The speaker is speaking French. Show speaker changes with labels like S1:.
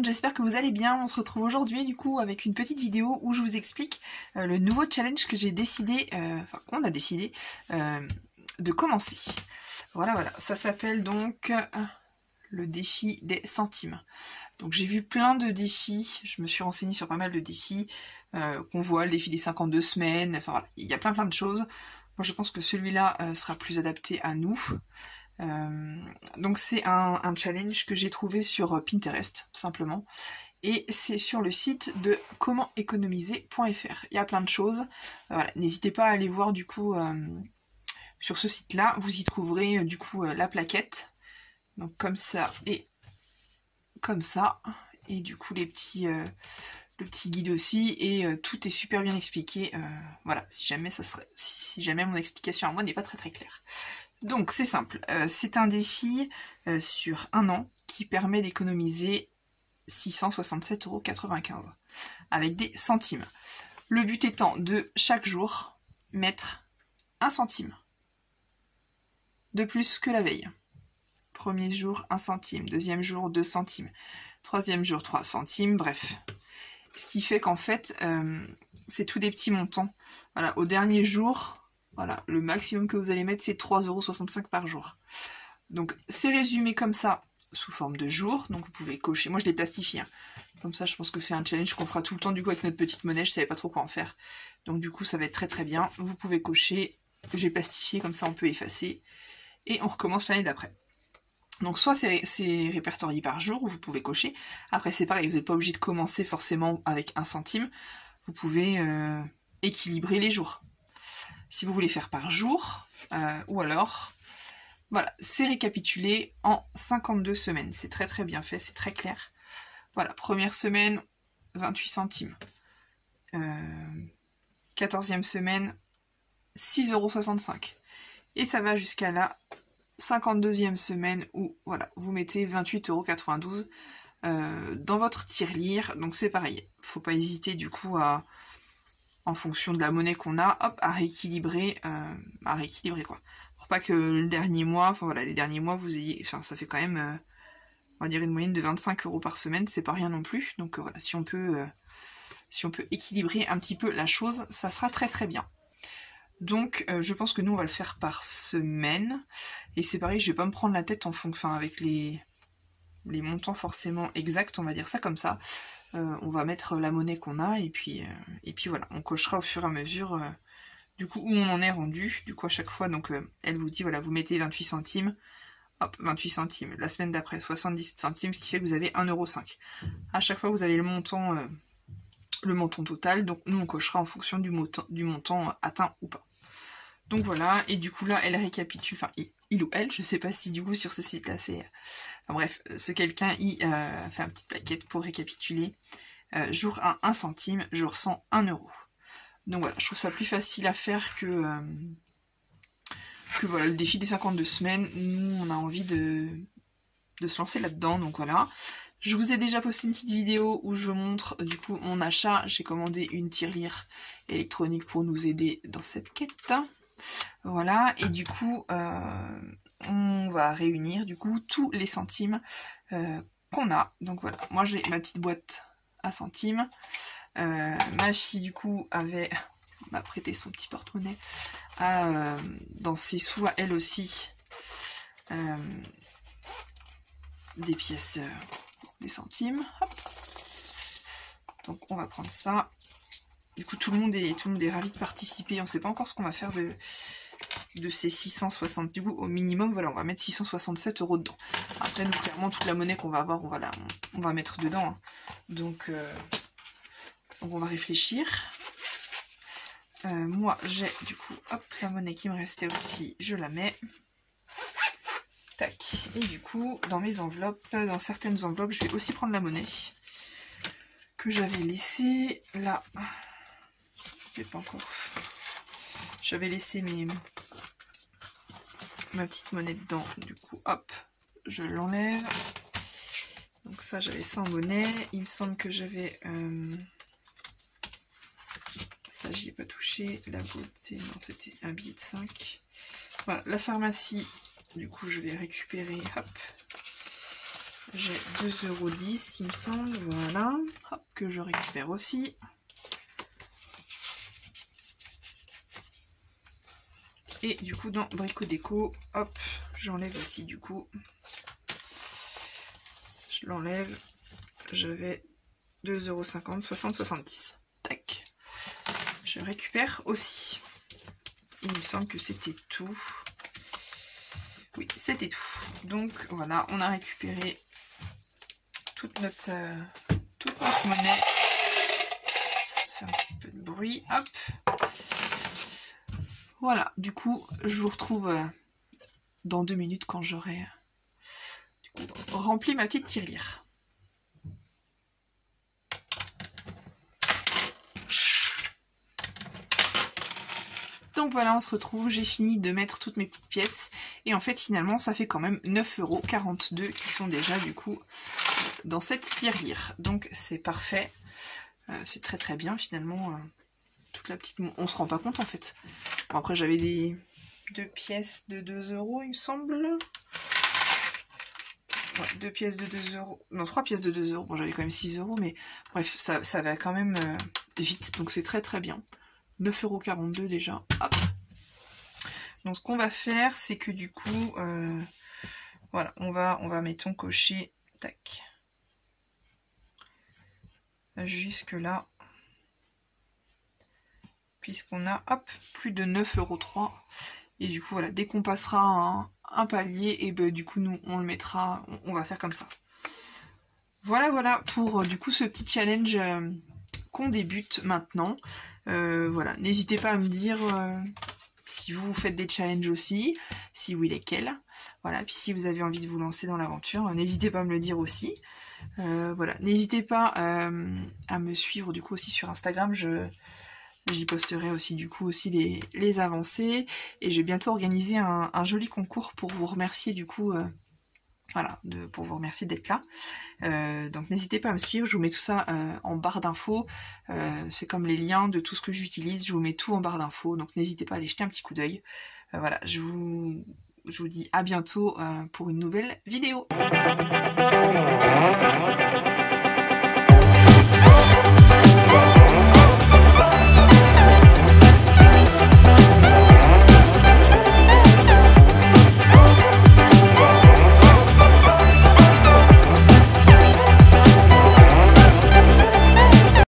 S1: j'espère que vous allez bien. On se retrouve aujourd'hui du coup avec une petite vidéo où je vous explique le nouveau challenge que j'ai décidé, qu'on a décidé de commencer. Voilà, ça s'appelle donc le défi des centimes. Donc j'ai vu plein de défis, je me suis renseignée sur pas mal de défis, qu'on voit, le défi des 52 semaines, enfin voilà, il y a plein de choses. Moi je pense que celui-là sera plus adapté à nous. Donc c'est un challenge que j'ai trouvé sur Pinterest, tout simplement. Et c'est sur le site de comentéconomiser.fr. Il y a plein de choses. Voilà, n'hésitez pas à aller voir du coup sur ce site-là. Vous y trouverez du coup la plaquette. Donc comme ça et comme ça. Et du coup le petit guide aussi. Et tout est super bien expliqué. Voilà, si jamais mon explication à moi n'est pas très claire. Donc c'est simple, c'est un défi sur un an qui permet d'économiser 667,95 € avec des centimes. Le but étant de chaque jour mettre 1 centime de plus que la veille. Premier jour 1 centime, deuxième jour 2 centimes, troisième jour 3 centimes, bref. Ce qui fait qu'en fait, c'est tous des petits montants. Voilà, au dernier jour... Voilà, le maximum que vous allez mettre, c'est 3,65 € par jour. Donc, c'est résumé comme ça, sous forme de jours. Donc, vous pouvez cocher. Moi, je l'ai plastifié. Hein. Comme ça, je pense que c'est un challenge qu'on fera tout le temps, du coup, avec notre petite monnaie. Je savais pas trop quoi en faire. Donc, du coup, ça va être très bien. Vous pouvez cocher. J'ai plastifié, comme ça, on peut effacer. Et on recommence l'année d'après. Donc, soit c'est répertorié par jour, où vous pouvez cocher. Après, c'est pareil, vous n'êtes pas obligé de commencer forcément avec 1 centime. Vous pouvez équilibrer les jours. Si vous voulez faire par jour, ou alors, voilà, c'est récapitulé en 52 semaines. C'est très bien fait, c'est très clair. Voilà, première semaine, 28 centimes. 14e semaine, 6,65 €. Et ça va jusqu'à la 52e semaine où, voilà, vous mettez 28,92 € dans votre tirelire. Donc c'est pareil, faut pas hésiter du coup à... en fonction de la monnaie qu'on a, hop, à rééquilibrer quoi. Pour pas que le dernier mois, enfin voilà, les derniers mois, vous ayez, enfin ça fait quand même, on va dire une moyenne de 25 € par semaine, c'est pas rien non plus. Donc voilà, si on peut équilibrer un petit peu la chose, ça sera très bien. Donc je pense que nous on va le faire par semaine. Et c'est pareil, je vais pas me prendre la tête en fonction, avec les montants forcément exacts, on va dire ça comme ça. On va mettre la monnaie qu'on a et puis voilà, on cochera au fur et à mesure du coup où on en est rendu. Du coup à chaque fois, donc elle vous dit voilà, vous mettez 28 centimes, hop, 28 centimes. La semaine d'après 77 centimes, ce qui fait que vous avez 1,05 €. À chaque fois vous avez le montant total, donc nous on cochera en fonction du montant atteint ou pas. Donc voilà, et du coup là elle récapitule, enfin il ou elle, je sais pas si du coup sur ce site là c'est... Enfin bref, ce quelqu'un y fait une petite plaquette pour récapituler. Jour 1, 1 centime, jour 100, 1 €. Donc voilà, je trouve ça plus facile à faire que voilà, le défi des 52 semaines. Nous on a envie de se lancer là-dedans, donc voilà. Je vous ai déjà posté une petite vidéo où je montre du coup mon achat. J'ai commandé une tirelire électronique pour nous aider dans cette quête. Voilà, et du coup, on va réunir du coup tous les centimes qu'on a. Donc voilà, moi j'ai ma petite boîte à centimes. Ma fille du coup m'a prêté son petit porte-monnaie dans ses sous à elle aussi. Des pièces, des centimes. Hop. Donc on va prendre ça. Du coup tout le monde est ravi de participer. On ne sait pas encore ce qu'on va faire de ces 660. Du coup au minimum, voilà, on va mettre 667 € dedans. Après nous, clairement toute la monnaie qu'on va avoir, on va mettre dedans. Hein. Donc on va réfléchir. Moi j'ai du coup hop, la monnaie qui me restait aussi, je la mets. Tac. Et du coup dans mes enveloppes, dans certaines enveloppes, je vais aussi prendre la monnaie que j'avais laissée là. Pas encore. J'avais laissé ma petite monnaie dedans, du coup hop, je l'enlève. Donc ça j'avais ça en monnaie. Il me semble que j'avais ça j'y ai pas touché. La beauté, non, c'était un billet de 5. Voilà, la pharmacie, du coup je vais récupérer, hop, J'ai 2,10 €, il me semble, voilà. Hop, que je récupère aussi. Et du coup, dans Brico Déco, hop, j'enlève aussi du coup. Je l'enlève. J'avais 2,50 €, 60, 70. Tac. Je récupère aussi. Il me semble que c'était tout. Oui, c'était tout. Donc voilà, on a récupéré toute notre monnaie. Ça fait un petit peu de bruit. Hop. Voilà, du coup, je vous retrouve dans 2 minutes quand j'aurai rempli ma petite tirelire. Donc voilà, on se retrouve, j'ai fini de mettre toutes mes petites pièces, et en fait finalement ça fait quand même 9,42 € qui sont déjà du coup dans cette tirelire. Donc c'est parfait, c'est très très bien finalement, toute la petite... On se rend pas compte en fait. Bon, après j'avais des 2 pièces de 2 € il me semble. Ouais, 2 pièces de 2 €, non 3 pièces de 2 €, bon j'avais quand même 6 € mais bref ça va quand même vite, donc c'est très très bien. 9,42 € déjà, hop. Donc ce qu'on va faire, c'est que du coup, voilà, on va mettons cocher, tac, jusque là, puisqu'on a, hop, plus de 9,03 €. Et du coup, voilà, dès qu'on passera un palier, et ben du coup, nous, on le mettra, on va faire comme ça. Voilà, voilà, pour du coup ce petit challenge qu'on débute maintenant. Voilà, n'hésitez pas à me dire si vous faites des challenges aussi, si oui lesquels. Voilà, puis si vous avez envie de vous lancer dans l'aventure, n'hésitez pas à me le dire aussi. Voilà, n'hésitez pas à me suivre du coup aussi sur Instagram, j'y posterai aussi du coup aussi les avancées, et je vais bientôt organiser un joli concours pour vous remercier du coup, voilà, pour vous remercier d'être là. Donc n'hésitez pas à me suivre, je vous mets tout ça en barre d'infos, c'est comme les liens de tout ce que j'utilise, je vous mets tout en barre d'infos, donc n'hésitez pas à aller jeter un petit coup d'œil. Voilà, je vous dis à bientôt pour une nouvelle vidéo.